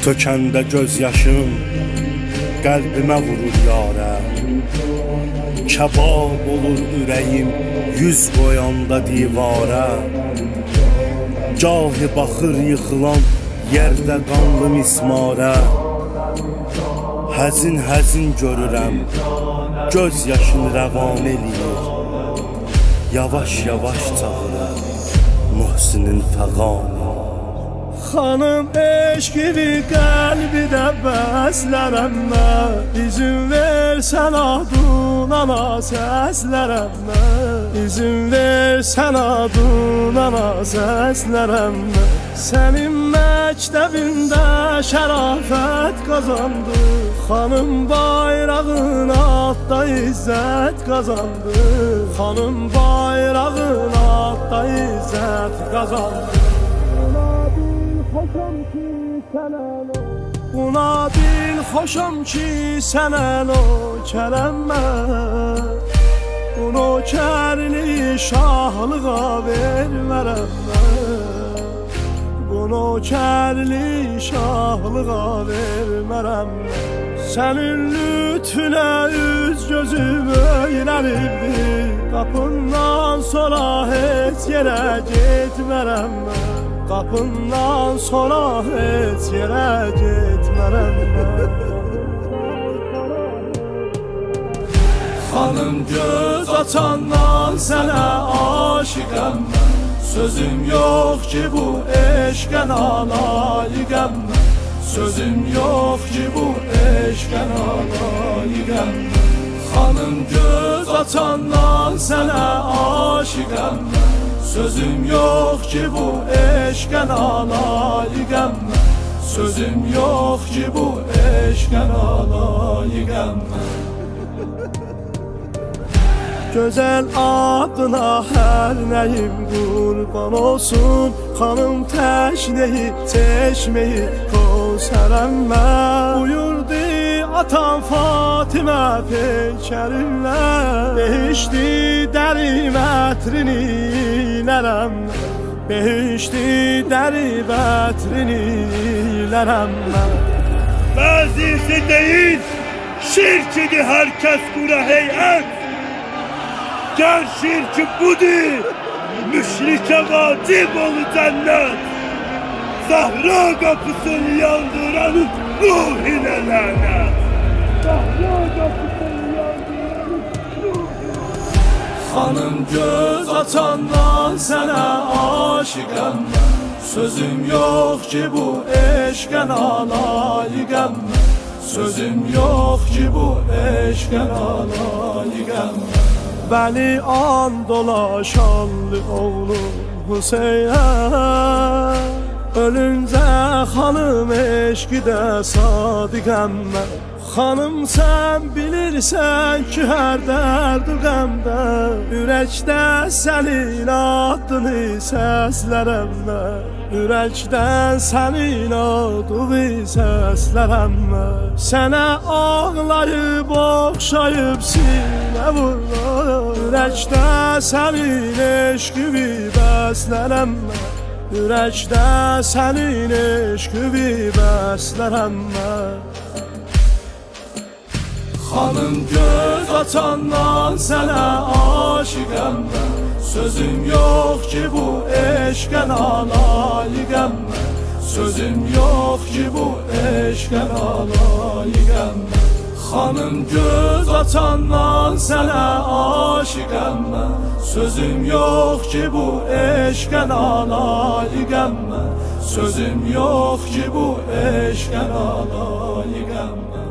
Tökəndə göz yaşım qəlbimə vurur yarə. Kebab olur ürəyim yüz qoyanda divara. Gahi baxır yıxılan yerdə qanlı mismarə. Həzin həzin görürəm, göz yaşını rəvan eləyir. Yavaş yavaş çağırır Muhsinin fəqanı. Xanım eşqini qəlbidə bəslərəm mən. İzin versən adınana səslərəm mən. İzin versən adınana səslərəm mən. Sənin məktəbində şərafət qazandı. Xanım bayrağın altda izzət qazandı. Xanım bayrağın altda izzət qazandı. Buna bil xoşam ki sənən o kərəmmə. Bunu kərli şahlığa vermərəm mən. Bunu kərli şahlığa vermərəm mən. Sənin lütfünə üz gözüm öyrənibdir. Qapından sonra heç yerə getmərəm mən. Qapından sonra heç yerə getmərəm mən. Xanım göz açandan sənə aşiqəm mən. Sözüm yox ki bu eşqə nalayiqəm mən. Sözüm yox ki bu eşqə nalayiqəm mən. Xanım göz açandan sənə aşiqəm mən. Sözüm yox ki bu eşqə nalayiqəm mən. Sözüm yox ki bu eşqə nalayiqəm mən. Gözəl adına hər nəyim qurban olsun. Xanım təşneyi, çeşmeyi kozərəm mən. Buyurdu atam Fatimə peykərimlə. Behişti dəri mətrini ilərəm. Behişti dəri mətrini ilərəm mən. Bəzisi deyil, şirkidi herkes kura heyət. Gel şirki budur, müşrike vacib olu cennet. Zahra kapısını yandıranın ruhine lanet. Zahra kapısını yandıranın ruhine lanet. Xanım göz açandan sənə aşiqəm mən. Sözüm yox ki bu eşqə nalayiqəm mən. Sözüm yox ki bu eşqə nalayiqəm mən. Bəli and ola şanlı oğlum Hüseynə. Ölüncə xanım eşqidə sadiqəm mən. Xanım sən bilirsən ki hər dərd-ü qəmdə. Ürəkdə sənin adını səslərəm mən. Ürəkdən sənin adını səslərəm mən. Sənə ağlayıb oxşayıb sinə vurur. Ürəkdə sənin eşqimi bəslərəm mən. Ürəkdə sənin eşqimi bəslərəm mən. Xanım göz açandan sənə aşiqəm mən. Sözüm yox ki bu eşqə nalayiqəm mən. Sözüm yox ki bu eşqə nalayiqəm mən. Xanım göz açandan sənə aşiqəm mən. Sözüm yox ki bu eşqə nalayiqəm mən. Sözüm yox ki bu eşqə nalayiqəm mən.